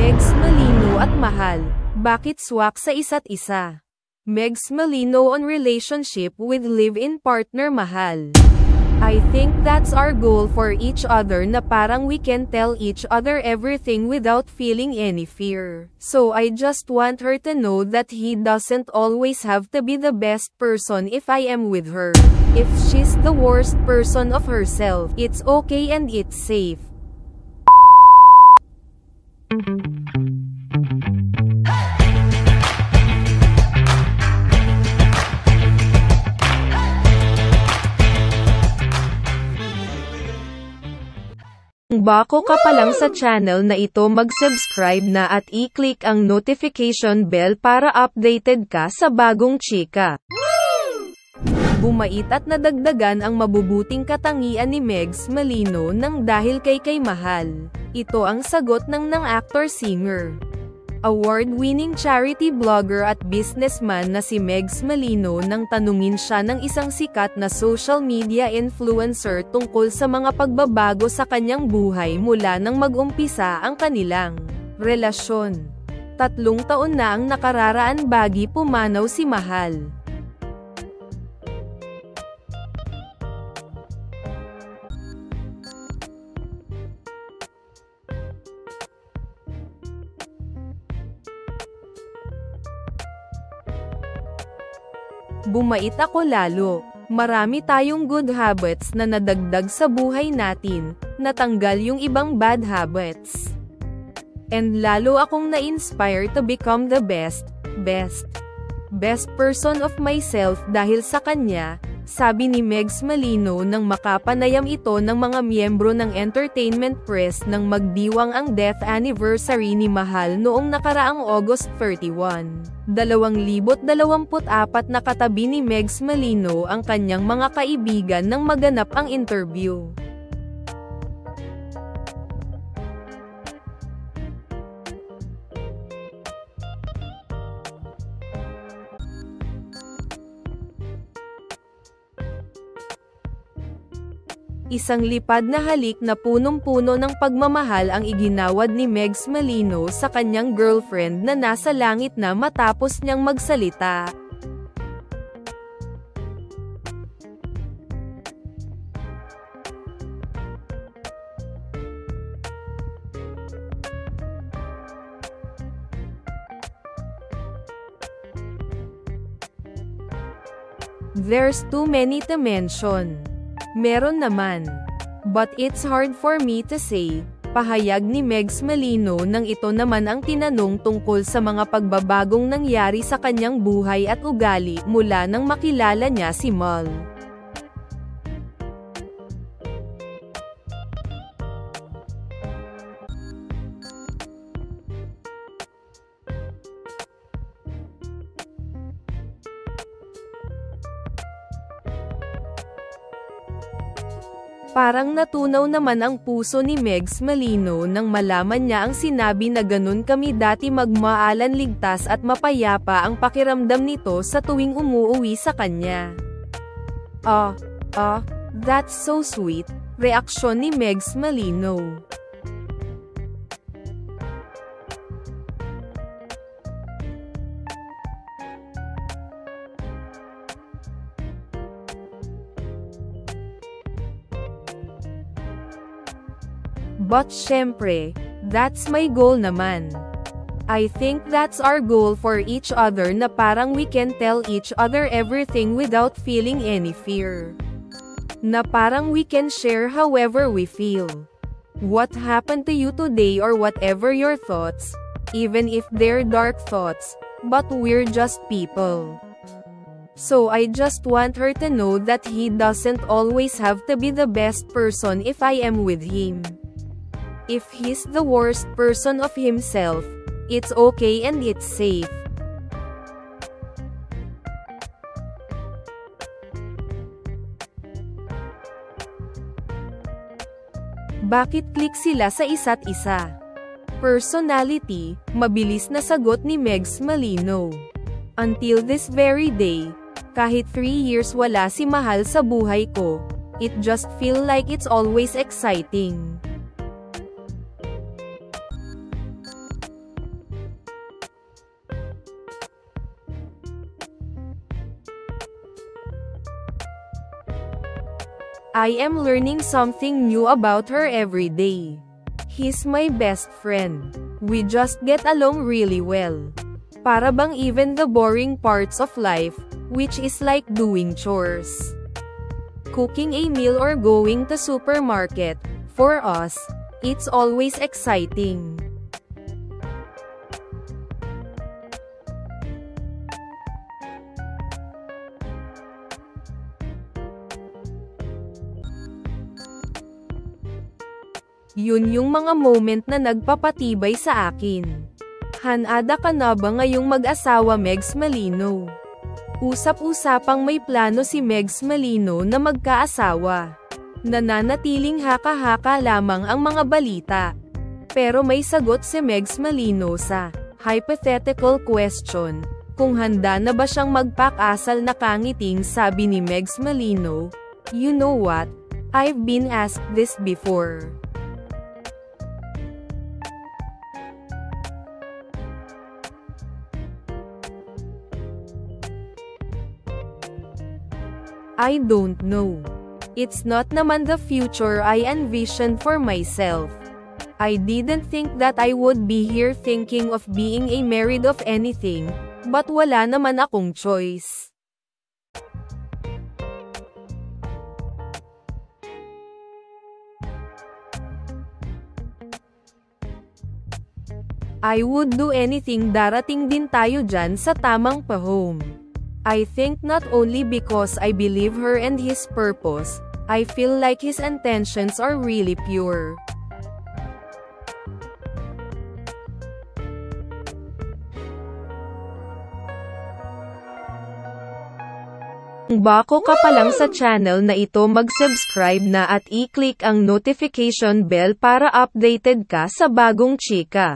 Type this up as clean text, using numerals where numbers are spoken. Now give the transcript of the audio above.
Megs Malino at Mahal, bakit swak sa isa't isa? Megs Malino on relationship with live-in partner Mahal. I think that's our goal for each other na parang we can tell each other everything without feeling any fear. So I just want her to know that he doesn't always have to be the best person if I am with her. If she's the worst person of herself, it's okay and it's safe. Kung bago ka pa lang sa channel na ito, mag-subscribe na at i-click ang notification bell para updated ka sa bagong chika. Bumait at nadagdagan ang mabubuting katangian ni Megs Malino nang dahil kay Mahal. Ito ang sagot ng actor-singer. Award-winning charity blogger at businessman na si Megs Malino nang tanungin siya ng isang sikat na social media influencer tungkol sa mga pagbabago sa kanyang buhay mula nang mag-umpisa ang kanilang relasyon. 3 taon na ang nakararaan bagi pumanaw si Mahal. Bumait ako lalo. Marami tayong good habits na nadagdag sa buhay natin, natanggal yung ibang bad habits. And lalo akong na-inspire to become the best person of myself dahil sa kanya, sabi ni Megs Malino nang makapanayam ito ng mga miyembro ng entertainment press nang magdiwang ang death anniversary ni Mahal noong nakaraang August 31. 2024 nakatabi ni Megs Malino ang kanyang mga kaibigan nang maganap ang interview. Isang lipad na halik na punong-puno ng pagmamahal ang iginawad ni Megs Malino sa kanyang girlfriend na nasa langit na matapos niyang magsalita. There's too many to mention. Meron naman. But it's hard for me to say, pahayag ni Megs Malino nang ito naman ang tinanong tungkol sa mga pagbabagong nangyari sa kanyang buhay at ugali mula nang makilala niya si Mal. Parang natunaw naman ang puso ni Megs Malino nang malaman niya ang sinabi na ganun kami dati magmaalan, ligtas at mapayapa ang pakiramdam nito sa tuwing umuuwi sa kanya. That's so sweet, reaksyon ni Megs Malino. But syempre, that's my goal naman. I think that's our goal for each other na parang we can tell each other everything without feeling any fear. Na parang we can share however we feel. What happened to you today or whatever your thoughts, even if they're dark thoughts, but we're just people. So I just want her to know that he doesn't always have to be the best person if I am with him. If he's the worst person of himself, it's okay and it's safe. Bakit click sila sa isa't isa? Personality, mabilis na sagot ni Megs Malino. Until this very day, kahit 3 years wala si Mahal sa buhay ko, it just feel like it's always exciting. I am learning something new about her every day. He's my best friend. We just get along really well. Para bang even the boring parts of life, which is like doing chores, cooking a meal or going to supermarket, for us, it's always exciting. Yun yung mga moment na nagpapatibay sa akin. Hanada ka na ba ngayong mag-asawa Megs Malino? Usap-usapang may plano si Megs Malino na magkaasawa. Nananatiling haka-haka lamang ang mga balita. Pero may sagot si Megs Malino sa hypothetical question, kung handa na ba siyang magpakasal na kangiting. Sabi ni Megs Malino, "You know what? I've been asked this before." I don't know. It's not naman the future I envisioned for myself. I didn't think that I would be here thinking of being a married of anything, but wala naman akong choice. I would do anything, darating din tayo dyan sa tamang pahome. I think not only because I believe her and his purpose, I feel like his intentions are really pure. Kung bago ka pa lang sa channel na ito, mag-subscribe na at i-click ang notification bell para updated ka sa bagong chika.